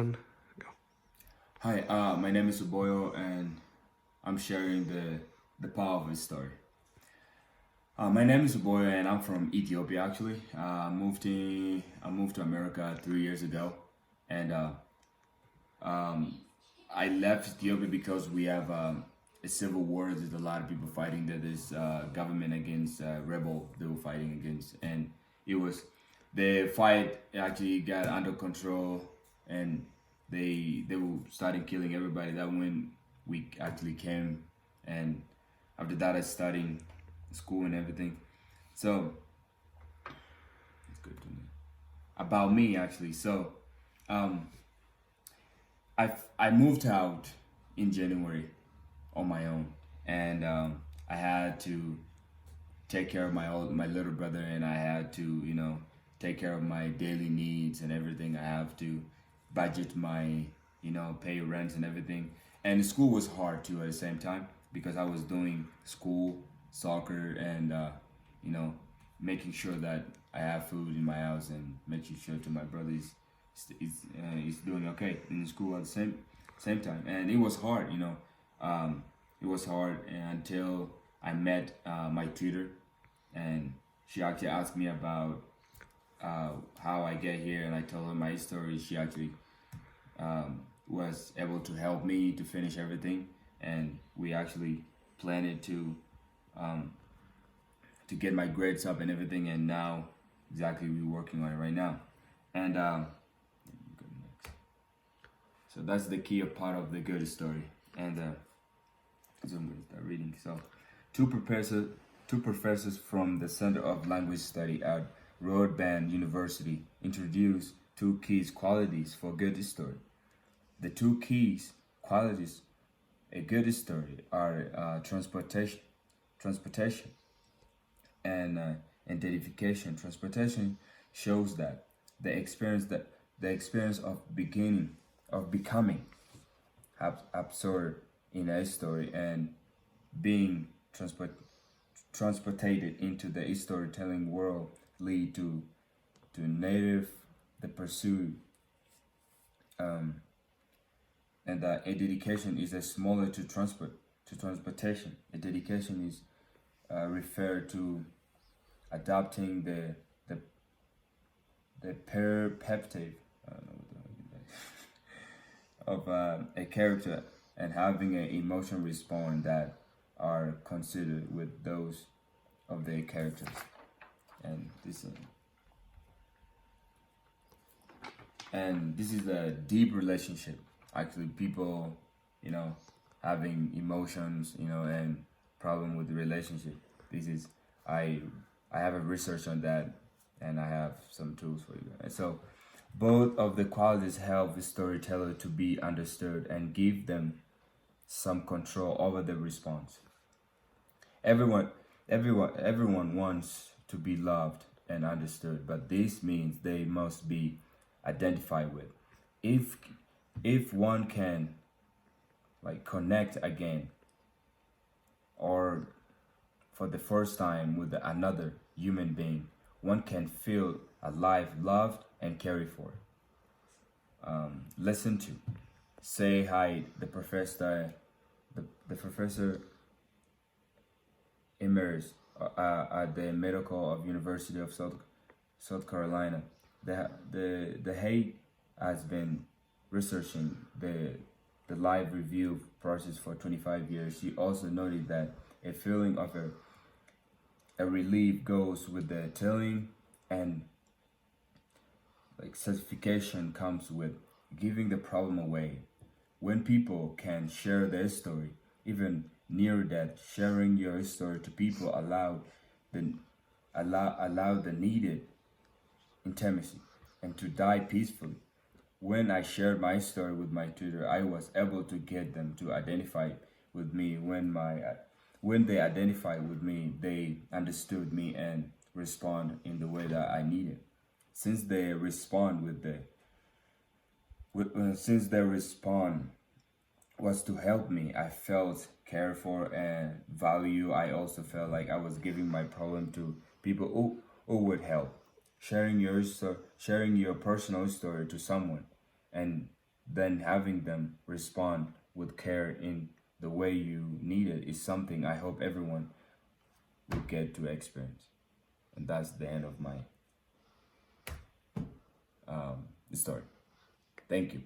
Go. Hi, my name is Oboyo, and I'm sharing the power of his story. My name is Oboyo, and I'm from Ethiopia. Actually, I moved to America 3 years ago, and um, I left Ethiopia because we have a civil war. There's a lot of people fighting. There's government against rebel. They were fighting against, and it was the fight actually got under control, and they were starting killing everybody. That when we actually came, and after that I studying school and everything. So it's good to me. About me actually. So um, I moved out in January on my own, and I had to take care of my little brother, and I had to take care of my daily needs and everything. I have to budget my pay rent and everything. And school was hard too at the same time because I was doing school, soccer, and you know making sure that I have food in my house and making sure to my brother is doing okay in school at the same time. And it was hard, it was hard until I met my tutor, and she actually asked me about how I get here, and I told her my story. She actually was able to help me to finish everything, and we actually planned um, to get my grades up and everything. And now, exactly, we're working on it right now. And so that's the key part of the good story. And so I'm gonna start reading. So, two professors, two professors from the Center of Language Study at Broadband University introduced two keys qualities for good story. The two keys qualities a good story are transportation, and identification. Transportation shows that the experience of becoming absorbed in a story and being transported into the storytelling world lead to native the pursuit, um, and that a dedication is a smaller to transportation. A dedication is referred to adopting the the perspective, I don't know what the of a character and having an emotion response that are considered with those of the characters. And this is a deep relationship. Actually, people, you know, having emotions, and problem with the relationship. This is I I have a research on that, and I have some tools for you. And so, both of the qualities help the storyteller to be understood and give them some control over the response. Everyone, everyone wants to be loved and understood, but this means they must be identified with. If if one can like connect again or for the first time with another human being, one can feel alive, loved, and cared for. Listen to, say hi. The professor immersed at the medical of University of South Carolina. The Hay has been researching the live review process for 25 years. She also noted that a feeling of a relief goes with the telling, and like certification comes with giving the problem away. When people can share their story, even near death, sharing your story to people the allow the needed intimacy and to die peacefully. When I shared my story with my tutor, I was able to get them to identify with me. When they identified with me, they understood me and respond in the way that I needed. Since they respond since their response was to help me, I felt cared for and value. I also felt like I was giving my problem to people who would help. Sharing your personal story to someone, and then having them respond with care in the way you need it is something I hope everyone will get to experience. And that's the end of my story. Thank you.